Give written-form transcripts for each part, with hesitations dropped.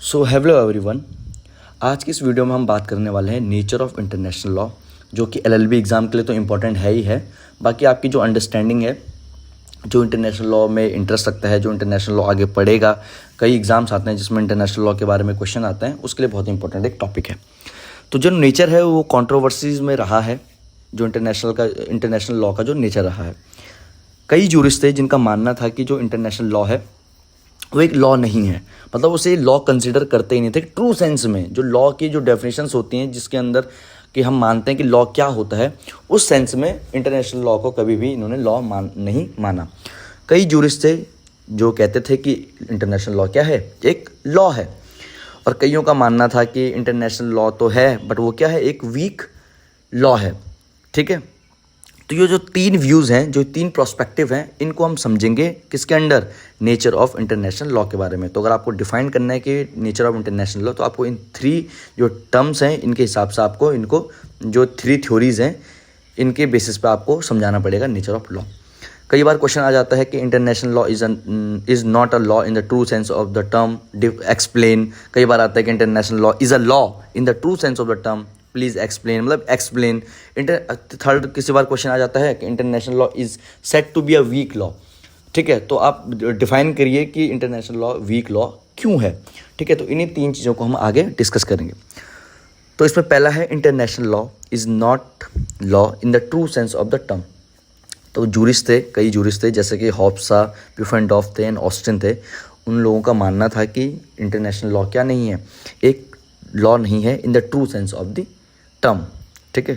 So hello everyone. आज की इस वीडियो में हम बात करने वाले हैं नेचर ऑफ इंटरनेशनल लॉ, जो कि एलएलबी एग्ज़ाम के लिए तो इम्पोर्टेंट है ही है। बाकी आपकी जो अंडरस्टैंडिंग है, जो इंटरनेशनल लॉ में इंटरेस्ट रखता है, जो इंटरनेशनल लॉ आगे पढ़ेगा, कई एग्जाम्स आते हैं जिसमें इंटरनेशनल लॉ के बारे में क्वेश्चन आते हैं, उसके लिए बहुत इंपॉर्टेंट एक टॉपिक है। तो जो नेचर है वो कंट्रोवर्सीज में रहा है, जो इंटरनेशनल लॉ का जो नेचर रहा है। कई जूरिस्ट थे जिनका मानना था कि जो इंटरनेशनल लॉ है वो एक लॉ नहीं है, मतलब उसे लॉ कंसिडर करते ही नहीं थे ट्रू सेंस में। जो लॉ की जो डेफिनेशंस होती हैं, जिसके अंदर कि हम मानते हैं कि लॉ क्या होता है, उस सेंस में इंटरनेशनल लॉ को कभी भी इन्होंने लॉ नहीं माना। कई जूरिस्ट थे जो कहते थे कि इंटरनेशनल लॉ क्या है, एक लॉ है। और कईयों का मानना था कि इंटरनेशनल लॉ तो है बट वो क्या है, एक वीक लॉ है। ठीक है, तो ये जो तीन व्यूज़ हैं, जो तीन प्रोस्पेक्टिव हैं, इनको हम समझेंगे किसके under, nature of international law के बारे में। तो अगर आपको डिफाइन करना है कि नेचर ऑफ इंटरनेशनल लॉ, तो आपको इन थ्री जो टर्म्स हैं, इनके हिसाब से आपको इनको जो थ्री थ्योरीज हैं, इनके बेसिस पे आपको समझाना पड़ेगा नेचर ऑफ लॉ। कई बार क्वेश्चन आ जाता है कि international law is not a law in the true sense of the term, explain. कई बार आता है कि international law is a law in the true sense of the term, please explain, मतलब एक्सप्लेन। थर्ड किसी बार क्वेश्चन आ जाता है कि international law is set to be a weak law. ठीक है, तो आप डिफाइन करिए कि इंटरनेशनल लॉ वीक लॉ क्यों है। ठीक है, तो इन्हीं तीन चीज़ों को हम आगे डिस्कस करेंगे। तो इसमें पहला है international law is not law in the true sense of the term. तो जूरिस्ट थे, कई जूरिस्ट थे जैसे कि हॉब्सा, प्यूफेंडॉर्फ थे एंड ऑस्टिन थे। उन लोगों का मानना था कि इंटरनेशनल लॉ क्या नहीं है, एक लॉ नहीं है इन the true sense of the term. ठीक है,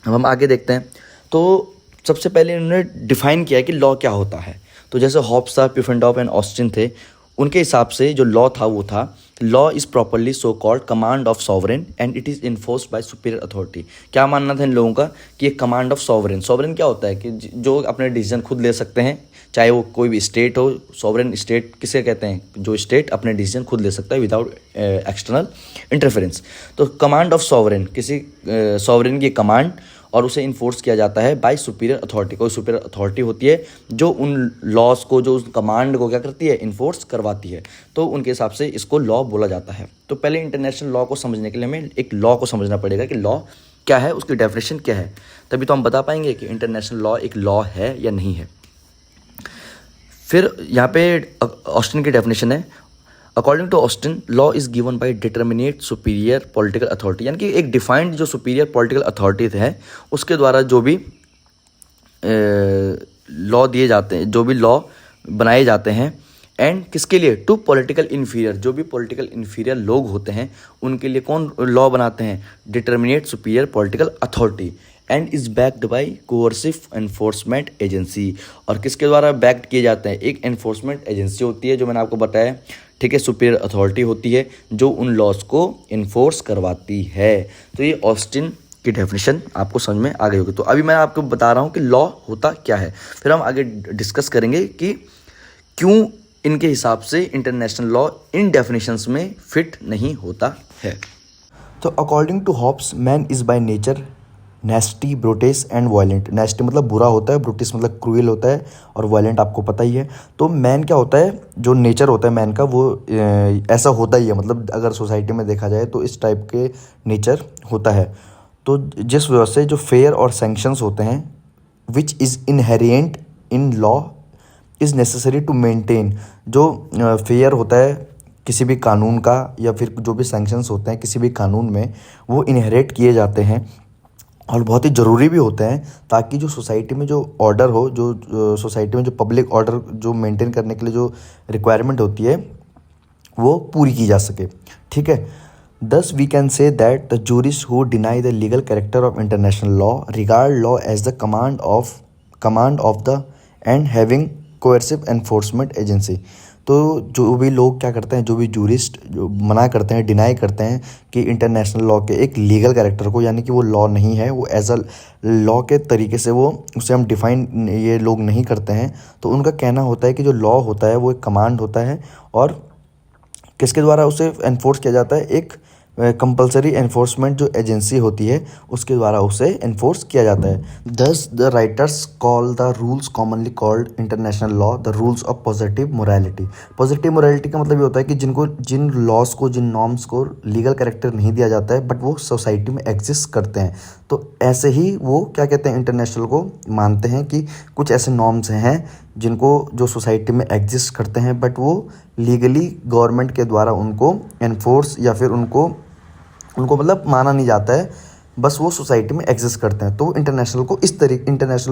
अब हम आगे देखते हैं। तो सबसे पहले इन्होंने डिफाइन किया कि लॉ क्या होता है। तो जैसे हॉब्सा, प्यूफेंडॉर्फ एंड ऑस्टिन थे, उनके हिसाब से जो लॉ था वो था, law is properly so called command of sovereign and it is enforced by superior authority. क्या मानना था इन लोगों का कि ये कमांड ऑफ सॉवरेन, सॉवरेन क्या होता है कि जो अपने डिसीजन खुद ले सकते हैं, चाहे वो कोई भी स्टेट हो। सॉवरेन स्टेट किसे कहते हैं, जो स्टेट अपने डिसीजन खुद ले सकता है विदाउट एक्सटर्नल इंटरफेरेंस। तो कमांड ऑफ सॉवरेन, किसी सॉवरेन की कमांड, और उसे इन्फोर्स किया जाता है बाय सुपीरियर अथॉरिटी। कोई सुपीरियर अथॉरिटी होती है जो उन लॉज को, जो उस कमांड को क्या करती है, इन्फोर्स करवाती है। तो उनके हिसाब से इसको लॉ बोला जाता है। तो पहले इंटरनेशनल लॉ को समझने के लिए हमें एक लॉ को समझना पड़ेगा कि लॉ क्या है, उसकी डेफिनेशन क्या है, तभी तो हम बता पाएंगे कि इंटरनेशनल लॉ एक लॉ है या नहीं है। फिर यहाँ पे ऑस्टिन की डेफिनेशन है, according to Austin law is given by determinate superior political authority. यानी कि एक डिफाइंड जो सुपीरियर पॉलिटिकल अथॉरिटी है, उसके द्वारा जो भी लॉ दिए जाते हैं, जो भी लॉ बनाए जाते हैं, एंड किसके लिए, टू पॉलिटिकल इन्फीरियर, जो भी पॉलिटिकल इन्फीरियर लोग होते हैं उनके लिए कौन लॉ बनाते हैं, determinate superior political authority, and is backed by coercive enforcement agency. और किसके द्वारा बैक्ड किए जाते हैं, एक एनफोर्समेंट एजेंसी होती है जो मैंने आपको बताया। ठीक है, सुपीरियर अथॉरिटी होती है जो उन लॉज को इन्फोर्स करवाती है। तो ये ऑस्टिन की डेफिनेशन आपको समझ में आ गई होगी। तो अभी मैं आपको बता रहा हूँ कि लॉ होता क्या है, फिर हम आगे डिस्कस करेंगे कि क्यों इनके हिसाब से इंटरनेशनल लॉ इन डेफिनेशंस में फिट नहीं होता है। तो according to Hobbes, man is by nature nasty, brutish and violent. Nasty मतलब बुरा होता है, ब्रूटिश मतलब क्रूएल होता है, और वायलेंट आपको पता ही है। तो मैन क्या होता है, जो नेचर होता है मैन का, वो ऐसा होता ही है, मतलब अगर सोसाइटी में देखा जाए तो इस टाइप के नेचर होता है। तो जिस वजह से जो फेयर और सैंक्शंस होते हैं, which is inherent in law is necessary to maintain. जो फेयर होता है किसी भी कानून का, या फिर जो भी सैंक्शंस होते हैं किसी भी कानून में, वो इनहेरिट किए जाते हैं और बहुत ही ज़रूरी भी होते हैं, ताकि जो सोसाइटी में जो ऑर्डर हो, जो सोसाइटी में जो पब्लिक ऑर्डर जो मेंटेन करने के लिए जो रिक्वायरमेंट होती है, वो पूरी की जा सके। ठीक है, thus we can say that the jurist who deny the legal character of international law regard law as the command of the and having coercive enforcement agency. तो जो भी लोग क्या करते हैं, जो भी जूरिस्ट जो मना करते हैं, डिनाई करते हैं कि इंटरनेशनल लॉ के एक लीगल कैरेक्टर को, यानी कि वो लॉ नहीं है, वो एज अ लॉ के तरीके से वो उसे हम डिफाइन ये लोग नहीं करते हैं, तो उनका कहना होता है कि जो लॉ होता है वो एक कमांड होता है, और किसके द्वारा उसे एनफोर्स किया जाता है, एक कंपलसरी एनफोर्समेंट जो एजेंसी होती है उसके द्वारा उसे एनफोर्स किया जाता है। दस the writers call the rules commonly called international law the rules of positive morality. Positive morality का मतलब ये होता है कि जिन लॉज को, जिन नॉर्म्स को लीगल कैरेक्टर नहीं दिया जाता है बट वो सोसाइटी में एग्जिस्ट करते हैं, तो ऐसे ही वो क्या कहते हैं, इंटरनेशनल को मानते हैं कि कुछ ऐसे नॉर्म्स हैं जिनको जो सोसाइटी में एग्जिस्ट करते हैं बट वो लीगली गवर्नमेंट के द्वारा उनको एनफोर्स या फिर उनको मतलब माना नहीं जाता है, बस वो सोसाइटी में एग्जिस्ट करते हैं। तो इंटरनेशनल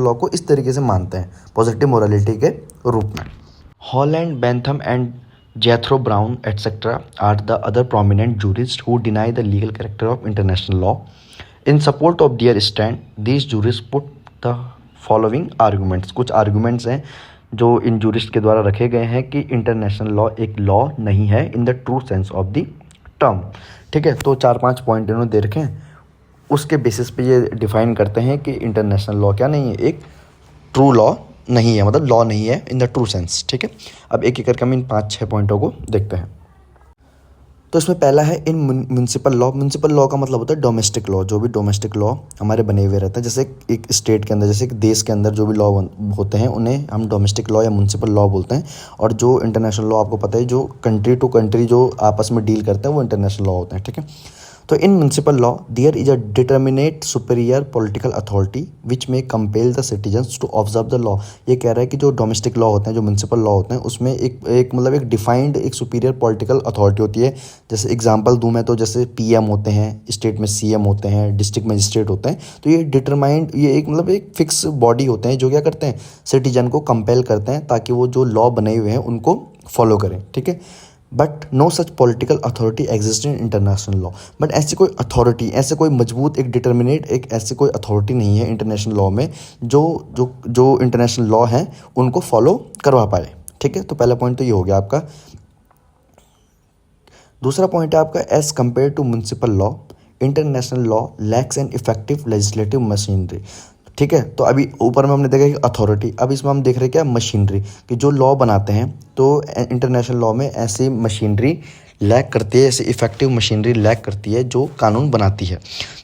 लॉ को इस तरीके से मानते हैं, पॉजिटिव मोरालिटी के रूप में। Holland, Bentham and Jethro Brown etcetera are the other prominent jurist who deny the legal character of international law. In support of their stand these jurist put the following arguments. कुछ arguments हैं जो इन jurist के द्वारा रखे गए हैं कि international law एक लॉ नहीं है इन the true sense of the term. ठीक है, तो 4-5 पॉइंट इन्होंने दे रखे हैं, उसके बेसिस पे ये डिफाइन करते हैं कि इंटरनेशनल लॉ क्या नहीं है, एक ट्रू लॉ नहीं है, मतलब लॉ नहीं है इन द ट्रू सेंस। ठीक है, अब एक एक करके हम इन 5-6 पॉइंटों को देखते हैं। तो इसमें पहला है इन म्यूनसिपल लॉ। म्यूनसिपल लॉ का मतलब होता है डोमेस्टिक लॉ, जो भी डोमेस्टिक लॉ हमारे बने हुए रहते हैं, जैसे एक स्टेट के अंदर, जैसे एक देश के अंदर जो भी लॉ होते हैं उन्हें हम डोमेस्टिक लॉ या म्यूनसिपल लॉ बोलते हैं। और जो इंटरनेशनल लॉ आपको पता है, जो कंट्री टू कंट्री जो आपस में डील करते हैं वो इंटरनेशनल लॉ होते हैं। ठीक है, तो in municipal law there is a determinate superior political authority which may compel the citizens to observe the law. ये कह रहा है कि जो डोमेस्टिक लॉ होते हैं, जो म्यूनसिपल लॉ होते हैं, उसमें एक मतलब एक डिफाइंड एक सुपीरियर पॉलिटिकल अथॉरिटी होती है। जैसे एग्जांपल दूं मैं तो जैसे पीएम होते हैं, स्टेट में सीएम होते हैं, डिस्ट्रिक्ट मजिस्ट्रेट होते हैं। तो ये डिटरमाइंड, ये एक मतलब एक फिक्स बॉडी होते हैं जो क्या करते हैं, सिटीजन को कंपेल करते हैं ताकि वो जो लॉ बने हुए हैं उनको फॉलो करें। ठीक है, but no such political authority exist in international law. But ऐसी कोई अथॉरिटी, ऐसे कोई मजबूत एक डिटर्मिनेट एक ऐसी कोई अथॉरिटी नहीं है इंटरनेशनल लॉ में जो इंटरनेशनल लॉ हैं उनको फॉलो करवा पाए। ठीक है, तो पहला पॉइंट तो ये हो गया आपका। दूसरा पॉइंट है आपका as compare to municipal law international law lacks an effective legislative machinery. ठीक है, तो अभी ऊपर में हमने देखा कि अथॉरिटी, अब इसमें हम देख रहे हैं क्या, मशीनरी, कि जो लॉ बनाते हैं तो इंटरनेशनल लॉ में ऐसी मशीनरी लैक करती है, ऐसी इफेक्टिव मशीनरी लैक करती है जो कानून बनाती है।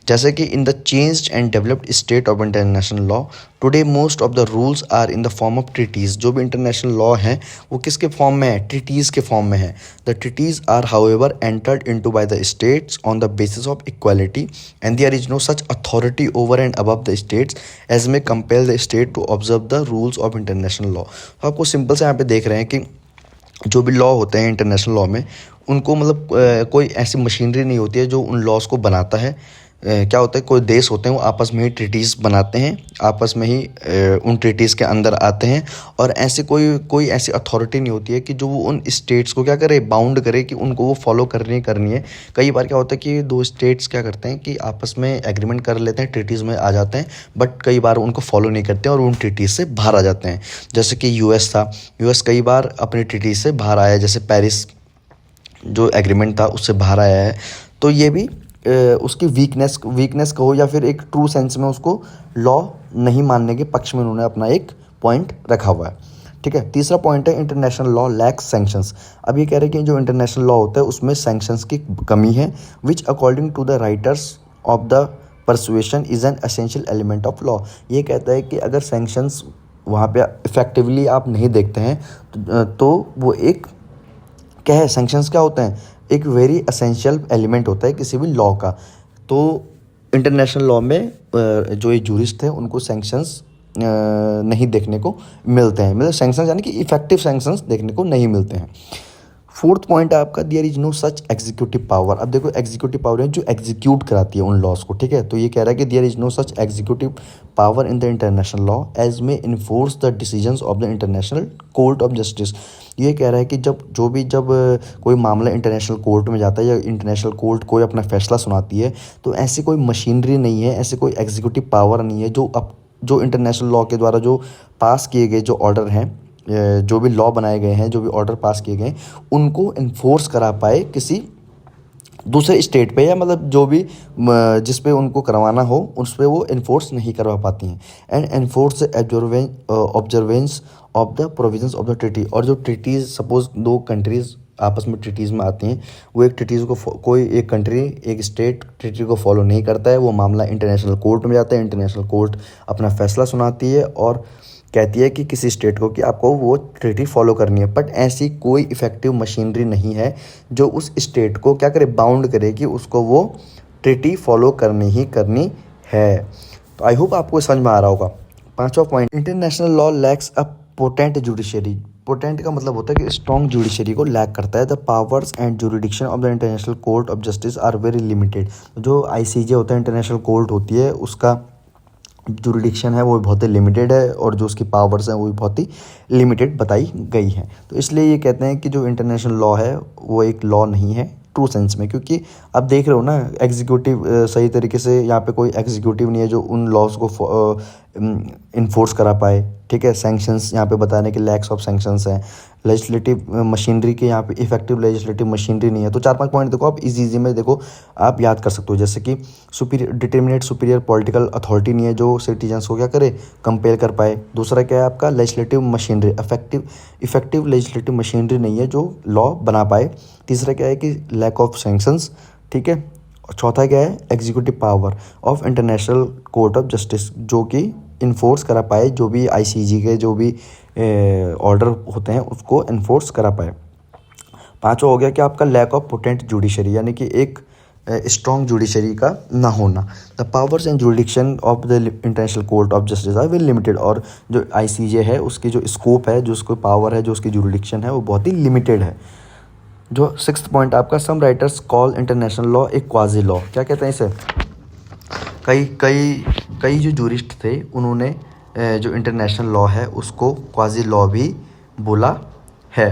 जैसे कि in the changed and developed state of international law today most of the rules are in the form of treaties. जो भी इंटरनेशनल लॉ है वो किसके फॉर्म में है, ट्रीटीज़ के फॉर्म में है। The treaties are however entered into by the states on the basis of equality and there is no such authority over and above the states as may compel the state to observe the rules of international law. तो आपको simple से यहाँ पे देख रहे हैं कि जो भी लॉ होते हैं इंटरनेशनल लॉ में, उनको मतलब कोई ऐसी मशीनरी नहीं होती है जो उन लॉज को बनाता है। क्या होता है, कोई देश होते हैं वो आपस में ही ट्रीटीज़ बनाते हैं, आपस में ही उन ट्रीटीज़ के अंदर आते हैं, और ऐसे कोई ऐसी अथॉरिटी नहीं होती है कि जो वो उन स्टेट्स को क्या करे, बाउंड करे कि उनको वो फॉलो करनी है। कई बार क्या होता है कि दो स्टेट्स क्या करते हैं कि आपस में एग्रीमेंट कर लेते हैं, ट्रीटीज़ में आ जाते हैं, बट कई बार उनको फॉलो नहीं करते हैं और उन ट्रीटीज़ से बाहर आ जाते हैं। जैसे कि यूएस था, यूएस कई बार अपनी ट्रीटीज़ से बाहर आया, जैसे पेरिस जो एग्रीमेंट था उससे बाहर आया है। तो ये भी उसकी वीकनेस कहो या फिर एक ट्रू सेंस में उसको लॉ नहीं मानने के पक्ष में उन्होंने अपना एक पॉइंट रखा हुआ है। ठीक है, तीसरा पॉइंट है इंटरनेशनल लॉ लैक्स सैंक्शंस। अब ये कह रहे हैं कि जो इंटरनेशनल लॉ होता है उसमें सैंक्शंस की कमी है, which according to the writers of the persuasion is an essential element of law. ये कहता है कि अगर सैंक्शंस वहाँ पे इफेक्टिवली आप नहीं देखते हैं तो वो एक क्या है, सैंक्शंस क्या होते हैं, एक वेरी एसेंशियल एलिमेंट होता है किसी भी लॉ का। तो इंटरनेशनल लॉ में जो ये जूरिस्ट थे उनको सैंक्शंस नहीं देखने को मिलते हैं, मतलब सैंक्शंस यानी कि इफेक्टिव सैंक्शंस देखने को नहीं मिलते हैं। फोर्थ पॉइंट है आपका there is no such executive power. अब देखो एग्जीक्यूटिव पावर है जो एग्जीक्यूट कराती है उन लॉज को। ठीक है, तो ये कह रहा है कि there is no such executive power in the international law as may enforce the decisions of the international court of justice. ये कह रहा है कि जब कोई मामला इंटरनेशनल कोर्ट में जाता है या इंटरनेशनल कोर्ट कोई अपना फैसला सुनाती है, तो ऐसी कोई मशीनरी नहीं है, ऐसी कोई एग्जीक्यूटिव पावर नहीं है जो इंटरनेशनल लॉ के द्वारा जो पास किए गए जो ऑर्डर हैं, जो भी लॉ बनाए गए हैं, जो भी ऑर्डर पास किए गए, उनको इन्फोर्स करा पाए किसी दूसरे स्टेट पे, या मतलब जो भी जिस पे उनको करवाना हो उस पे वो इन्फोर्स नहीं करवा पाती हैं। And enforce observance of the provisions of the treaty. और जो ट्रीटीज़ सपोज दो कंट्रीज़ आपस में ट्रीटीज़ में आती हैं, वो एक ट्रीटीज़ को कोई एक कंट्री एक स्टेट ट्रीटी को फॉलो नहीं करता है, वो मामला इंटरनेशनल कोर्ट में जाता है। इंटरनेशनल कोर्ट अपना फैसला सुनाती है और कहती है कि किसी स्टेट को कि आपको वो ट्रीटी फॉलो करनी है। बट ऐसी कोई इफ़ेक्टिव मशीनरी नहीं है जो उस स्टेट को क्या करे, बाउंड करे कि उसको वो ट्रीटी फॉलो करनी ही करनी है। तो आई होप आपको समझ में आ रहा होगा। पांचवा पॉइंट, इंटरनेशनल लॉ लैक्स अ पोटेंट जुडिशरी। पोटेंट का मतलब होता है कि स्ट्रॉन्ग जुडिशरी को लैक करता है। The powers and jurisdiction of the international court of Justice are very limited. जो आईसीजे होता है, इंटरनेशनल कोर्ट होती है, उसका जुरिडिक्शन है वो बहुत ही लिमिटेड है और जो उसकी पावर्स हैं वो भी बहुत ही लिमिटेड बताई गई हैं। तो इसलिए ये कहते हैं कि जो इंटरनेशनल लॉ है वो एक लॉ नहीं है ट्रू सेंस में, क्योंकि आप देख रहे हो ना एग्जीक्यूटिव सही तरीके से यहाँ पे कोई एग्जीक्यूटिव नहीं है जो उन लॉज को इन्फोर्स करा पाए। ठीक है, सैंक्शंस यहाँ पे बताने के लैक्स ऑफ सैंक्शंस हैं। लेजिस्लेटिव मशीनरी के यहाँ पे इफेक्टिव लेजिस्लेटिव मशीनरी नहीं है। तो 4-5 पॉइंट देखो आप इजी में देखो आप याद कर सकते हो, जैसे कि सुपीरियर पॉलिटिकल अथॉरिटी नहीं है जो सिटीजन्स को क्या करे, कंपेल कर पाए। दूसरा क्या है आपका, legislative machinery effective legislative machinery नहीं है जो लॉ बना पाए। तीसरा क्या है कि लैक ऑफ सैंक्शंस। ठीक है, और चौथा क्या है, executive power of international court of justice जो कि इन्फोर्स करा पाए, जो भी आईसीजे के जो भी ऑर्डर होते हैं उसको इन्फोर्स करा पाए। पांचवा हो गया कि आपका लैक ऑफ पोटेंट जुडिशरी, यानी कि एक स्ट्रॉन्ग जुडिशरी का ना होना। The powers and jurisdiction of the international court of Justice are very limited. और जो आईसीजे है उसकी जो स्कोप है, जो उसको पावर है, जो उसकी जुरिडिक्शन है वो बहुत ही लिमिटेड है। जो 6th पॉइंट आपका, सम writers call international law A quasi law. क्या कहते हैं इसे, कई जो जूरिस्ट थे उन्होंने जो इंटरनेशनल लॉ है उसको क्वाजी लॉ भी बोला है।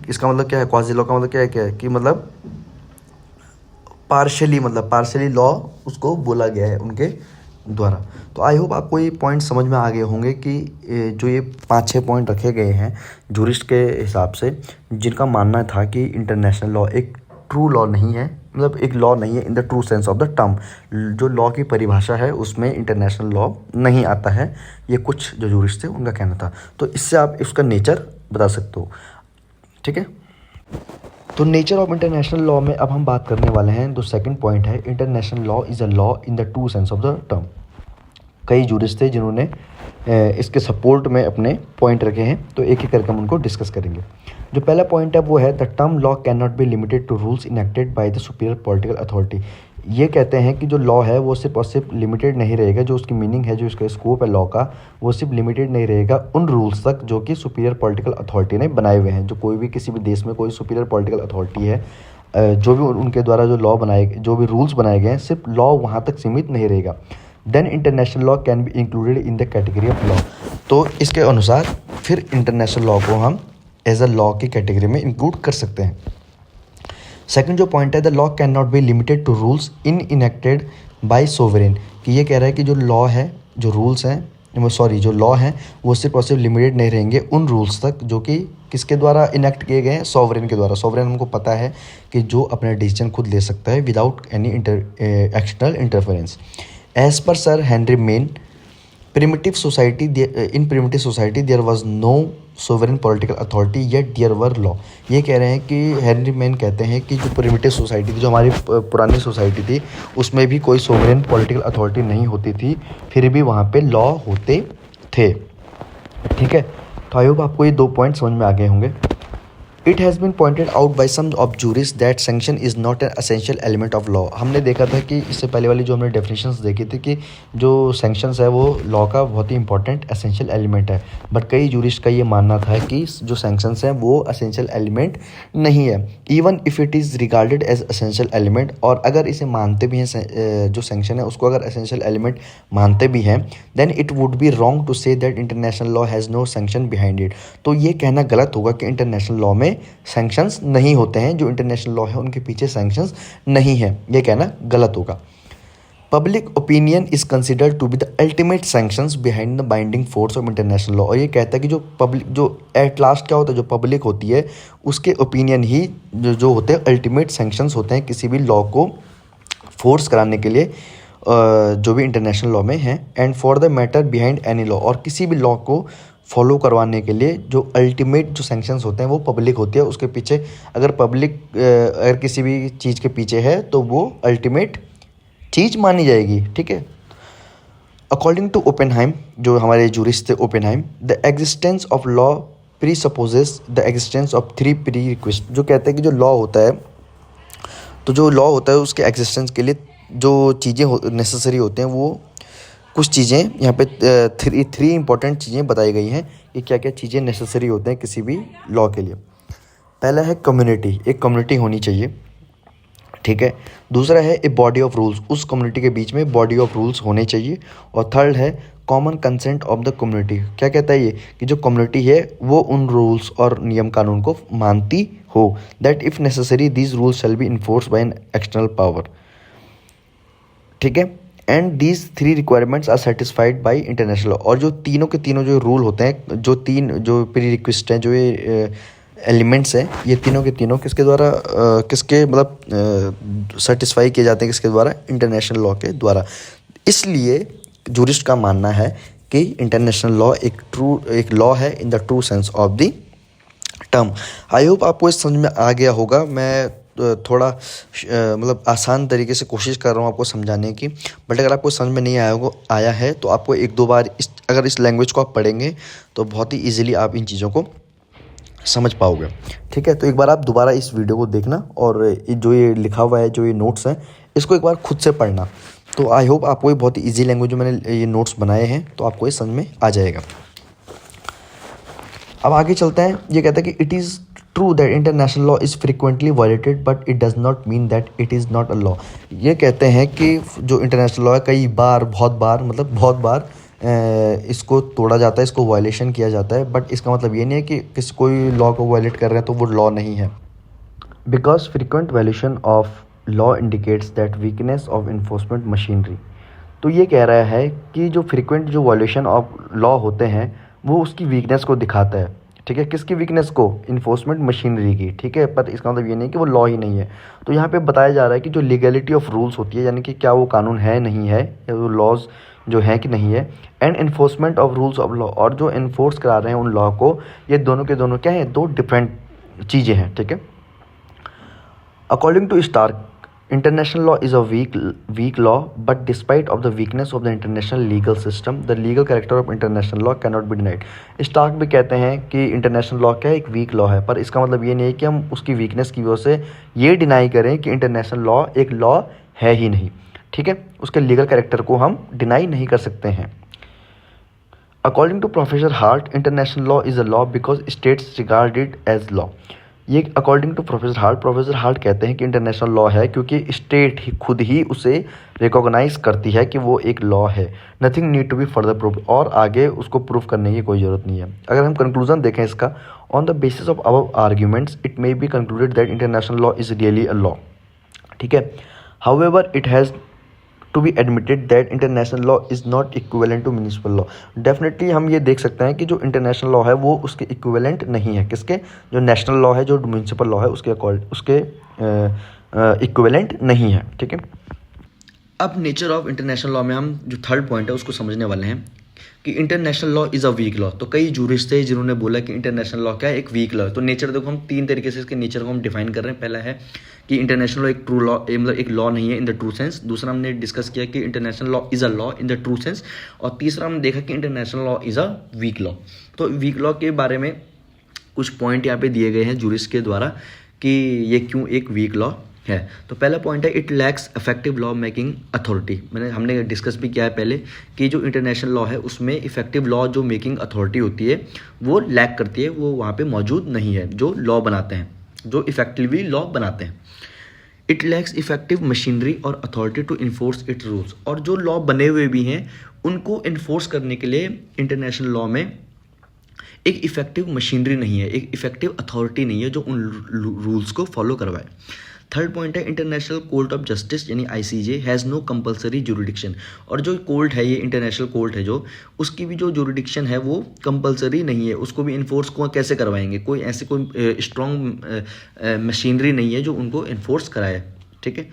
इसका मतलब क्या है, क्वाजी लॉ का मतलब क्या है कि मतलब पार्शली लॉ उसको बोला गया है उनके द्वारा। तो आई होप आपको ये पॉइंट समझ में आ गए होंगे कि जो ये 5-6 पॉइंट रखे गए हैं जूरिस्ट के हिसाब से, जिनका मानना था कि इंटरनेशनल लॉ एक ट्रू लॉ नहीं है, मतलब एक लॉ नहीं है इन the true sense of the term. जो लॉ की परिभाषा है उसमें इंटरनेशनल लॉ नहीं आता है। ये कुछ जो जूरिस्ट थे उनका कहना था। तो इससे आप इसका नेचर बता सकते हो। ठीक है, तो नेचर ऑफ इंटरनेशनल लॉ में अब हम बात करने वाले हैं। जो 2nd पॉइंट है, international law is a law in the true sense of the term. कई जूरिस्ट थे जिन्होंने इसके सपोर्ट में अपने पॉइंट रखे हैं, तो एक एक करके हम उनको डिस्कस करेंगे। जो पहला पॉइंट है वो है the term law can not be limited to rules enacted by the superior political authority. ये कहते हैं कि जो लॉ है वो सिर्फ और सिर्फ लिमिटेड नहीं रहेगा, जो उसकी मीनिंग है, जो इसका स्कोप है लॉ का, वो सिर्फ लिमिटेड नहीं रहेगा उन रूल्स तक जो कि सुपीरियर पॉलिटिकल अथॉरिटी ने बनाए हुए हैं। जो कोई भी किसी भी देश में कोई सुपीरियर पॉलिटिकल अथॉरिटी है, जो भी उनके द्वारा जो लॉ बनाए, जो भी रूल्स बनाए गए हैं, सिर्फ लॉ वहाँ तक सीमित नहीं रहेगा। Then international law can be included in the category of law. तो इसके अनुसार फिर इंटरनेशनल लॉ को हम एज अ लॉ की कैटेगरी में इंक्लूड कर सकते हैं। सेकंड जो पॉइंट है, the law can not be limited to rules enacted by sovereign. कि ये कह रहा है कि जो लॉ है, जो रूल्स हैं, जो लॉ हैं वो सिर्फ और सिर्फ लिमिटेड नहीं रहेंगे उन रूल्स तक जो कि किसके द्वारा इनेक्ट किए गए हैं, सोवरेन के द्वारा। सोवरेन हमको पता है कि जो अपना डिसीजन खुद ले सकता है without any external interference. As per Sir Henry Maine, primitive society there was no sovereign political authority yet there were law। ये कह रहे हैं कि हेनरी मैन कहते हैं कि जो प्रिमिटिव सोसाइटी थी, जो हमारी पुरानी सोसाइटी थी, उसमें भी कोई सोवरेन पॉलिटिकल अथॉरिटी नहीं होती थी, फिर भी वहाँ पे लॉ होते थे। ठीक है, तो आई होप आपको ये 2 पॉइंट समझ में आ गए होंगे। It has been pointed out by some of jurist that sanction is not an essential element of law. हमने देखा था कि इससे पहले वाली जो हमने डेफिनेशंस देखी थी कि जो सैंक्शंस है वो लॉ का बहुत ही इंपॉर्टेंट असेंशियल एलिमेंट है। बट कई जूरिस्ट का ये मानना था कि जो सैंक्शंस हैं वो असेंशियल एलिमेंट नहीं है, even if it is regarded as essential element. और अगर इसे मानते भी हैं, जो सैंक्शन है उसको अगर असेंशियल एलिमेंट मानते भी हैं, then it would be wrong to say that international law has no sanction behind it. तो ये कहना गलत होगा कि इंटरनेशनल लॉ में सैंक्शंस नहीं होते हैं, जो इंटरनेशनल लॉ है उनके पीछे सैंक्शंस नहीं है, ये कहना गलत होगा। Public opinion is considered to be the ultimate sanctions behind the binding force of international law. और ये कहता है कि जो पब्लिक, जो एट लास्ट क्या होता है, जो पब्लिक होती है उसके ओपिनियन ही जो होते हैं अल्टीमेट सैंक्शंस होते हैं किसी भी लॉ को फोर्स कराने के लिए, जो भी इंटरनेशनल लॉ में है। And for the matter behind any law, और किसी भी लॉ को फॉलो करवाने के लिए जो अल्टीमेट जो सैंक्शंस होते हैं वो पब्लिक होती है। उसके पीछे अगर पब्लिक अगर किसी भी चीज़ के पीछे है तो वो अल्टीमेट चीज़ मानी जाएगी, ठीक है। अकॉर्डिंग टू ओपेनहाइम, जो हमारे जूरिस्ट थे Oppenheim, the existence of law presupposes the existence of 3 pre request. जो कहते हैं कि जो लॉ होता है, तो जो लॉ होता है उसके एग्जिस्टेंस के लिए जो चीज़ें नेसेसरी होते हैं, वो कुछ चीज़ें यहाँ पे थ्री इंपॉर्टेंट चीज़ें बताई गई हैं कि क्या क्या चीज़ें नेसेसरी होते हैं किसी भी लॉ के लिए। पहला है कम्युनिटी, एक कम्युनिटी होनी चाहिए, ठीक है। दूसरा है ए बॉडी ऑफ रूल्स, उस कम्युनिटी के बीच में बॉडी ऑफ रूल्स होने चाहिए। और थर्ड है common consent of the community. क्या कहता है ये कि जो कम्युनिटी है वो उन रूल्स और नियम कानून को मानती हो, that if necessary these rules shall be enforce by an external power, ठीक है। And these 3 requirements are satisfied by international law. और जो तीनों के तीनों जो रूल होते हैं, जो 3 जो प्री रिक्वेस्ट हैं, जो ये एलिमेंट्स हैं, ये तीनों के तीनों किसके द्वारा किसके मतलब सेटिस्फाई किए जाते हैं, किसके द्वारा, इंटरनेशनल लॉ के द्वारा। इसलिए जूरिस्ट का मानना है कि इंटरनेशनल लॉ एक लॉ है इन the true sense of the term. I hope आपको इस समझ में आ गया होगा। मैं थोड़ा मतलब आसान तरीके से कोशिश कर रहा हूँ आपको समझाने की, बट अगर आपको समझ में नहीं आया है तो आपको 1-2 बार अगर इस लैंग्वेज को आप पढ़ेंगे तो बहुत ही ईजिली आप इन चीज़ों को समझ पाओगे, ठीक है। तो एक बार आप दोबारा इस वीडियो को देखना और जो ये लिखा हुआ है, जो ये नोट्स हैं, इसको एक बार खुद से पढ़ना। तो आई होप आपको ये बहुत ही ईजी लैंग्वेज में मैंने ये नोट्स बनाए हैं, तो आपको ये समझ में आ जाएगा। अब आगे चलते हैं। ये कहता है कि it is true that international law is frequently violated but it does not mean that it is not a law. ये कहते हैं कि जो इंटरनेशनल लॉ है कई बार, बहुत बार इसको तोड़ा जाता है, इसको वायलेशन किया जाता है, बट इसका मतलब ये नहीं है कि कोई लॉ को वायलेट कर रहे हैं तो वो लॉ नहीं है। Because frequent violation of law indicates that weakness of enforcement machinery. तो ये कह रहा है कि जो फ्रिक्वेंट जो वायलेशन ऑफ लॉ होते हैं वो उसकी वीकनेस को दिखाता है, ठीक है। किसकी वीकनेस को? इन्फोर्समेंट मशीनरी की, ठीक है। पर इसका मतलब ये नहीं कि वो लॉ ही नहीं है। तो यहाँ पे बताया जा रहा है कि जो लीगलिटी ऑफ रूल्स होती है, यानी कि क्या वो कानून है नहीं है, या वो लॉज जो है कि नहीं है, and enforcement of rules of law, और जो इन्फोर्स करा रहे हैं उन लॉ को, ये दोनों के दोनों क्या हैं? 2 डिफरेंट चीज़ें हैं, ठीक है। According to Stark, international law is a weak law, but despite of the weakness of the international legal system, the legal character of international law cannot be denied. Stark भी कहते हैं कि इंटरनेशनल लॉ क्या है? एक week law है, पर इसका मतलब ये नहीं है कि हम उसकी वीकनेस की वजह से ये डिनाई करें कि इंटरनेशनल लॉ एक लॉ है ही नहीं, ठीक है। उसके लीगल कैरेक्टर को हम डिनाई नहीं कर सकते हैं। According to professor Hart, international law is a law because states regard it as law. ये अकॉर्डिंग टू प्रोफेसर हार्ट कहते हैं कि इंटरनेशनल लॉ है क्योंकि स्टेट ही खुद ही उसे रिकॉग्नाइज करती है कि वो एक लॉ है। Nothing need to be further proof, और आगे उसको प्रूफ करने की कोई ज़रूरत नहीं है। अगर हम कंक्लूजन देखें इसका, on the basis of above arguments it may be concluded that international law is really a law, ठीक है। However it has to be admitted that international law is not equivalent to municipal law. Definitely हम ये देख सकते हैं कि जो international law है वो उसके इक्विवेलेंट नहीं है। किसके? जो नेशनल लॉ है, जो म्यूनिसिपल लॉ है, उसके इक्विवेलेंट नहीं है, ठीक है। अब नेचर ऑफ इंटरनेशनल लॉ में हम जो थर्ड पॉइंट है उसको समझने वाले हैं कि international law is a weak law. तो कई जूरिस्ट थे जिन्होंने बोला कि इंटरनेशनल लॉ क्या है? एक वीक लॉ है। तो नेचर देखो, हम 3 तरीके से इसके नेचर को हम डिफाइन कर रहे हैं। पहला है कि इंटरनेशनल लॉ एक ट्रू लॉ, मतलब एक लॉ नहीं है इन द ट्रू सेंस। दूसरा हमने डिस्कस किया कि international law is a law in the true sense. और तीसरा हमने देखा कि international law is a weak law. तो वीक लॉ के बारे में कुछ पॉइंट यहाँ पे दिए गए हैं जूरिस्ट के द्वारा कि ये क्यों एक वीक लॉ है। तो पहला पॉइंट है it lacks effective law making authority. हमने डिस्कस भी किया है पहले कि जो इंटरनेशनल लॉ है उसमें इफेक्टिव लॉ जो मेकिंग अथॉरिटी होती है वो लैक करती है, वो वहाँ पे मौजूद नहीं है जो लॉ बनाते हैं, जो इफेक्टिवली लॉ बनाते हैं। इट लैक्स इफेक्टिव मशीनरी और authority to enforce its rules. और जो लॉ बने हुए भी हैं उनको इन्फोर्स करने के लिए इंटरनेशनल लॉ में एक इफेक्टिव मशीनरी नहीं है, एक इफेक्टिव अथॉरिटी नहीं है जो उन रूल्स को फॉलो करवाए। थर्ड पॉइंट है इंटरनेशनल कोर्ट ऑफ जस्टिस यानी ICJ has no compulsory jurisdiction. और जो कोर्ट है, ये इंटरनेशनल कोर्ट है जो, उसकी भी जो जुरिडिक्शन है वो कंपलसरी नहीं है। उसको भी इन्फोर्स को कैसे करवाएंगे? कोई ऐसी कोई स्ट्रॉन्ग मशीनरी नहीं है जो उनको इन्फोर्स कराए, ठीक है।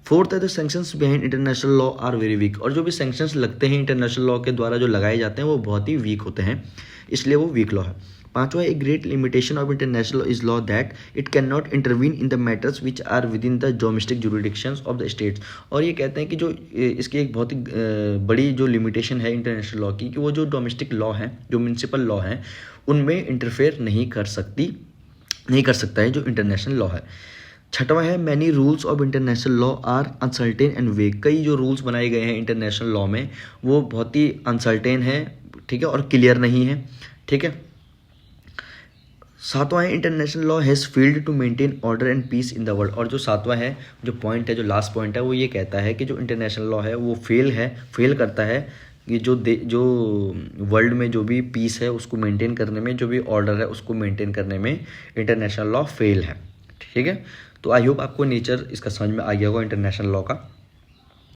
फोर्थ है the sanctions behind international law are very weak, और जो भी सेंक्शंस लगते हैं इंटरनेशनल लॉ के द्वारा जो लगाए जाते हैं वो बहुत ही वीक होते हैं, इसलिए वो वीक लॉ है। पांचवा, a great limitation of international is law that it can not intervene in the matters which are within the domestic jurisdictions of the states. और ये कहते हैं कि जो इसकी एक बहुत ही बड़ी जो लिमिटेशन है इंटरनेशनल लॉ की, कि वो जो डोमेस्टिक लॉ है, जो म्यूनसिपल लॉ है, उनमें इंटरफेयर नहीं कर सकता है जो इंटरनेशनल लॉ है। छठवां है many rules of international law are uncertain and vague. कई जो रूल्स बनाए गए हैं इंटरनेशनल लॉ में वो बहुत ही अनसर्टेन है, ठीक है, और क्लियर नहीं है, ठीक है। सातवां है international law has failed to maintain order and peace in the world. और जो सातवां है, जो पॉइंट है, जो लास्ट पॉइंट है, वो ये कहता है कि जो इंटरनेशनल लॉ है वो फेल करता है कि जो वर्ल्ड में जो भी पीस है उसको मेंटेन करने में, जो भी ऑर्डर है उसको मेंटेन करने में इंटरनेशनल लॉ फेल है, ठीक है। तो आई होप आपको नेचर इसका समझ में आ गया होगा इंटरनेशनल लॉ का।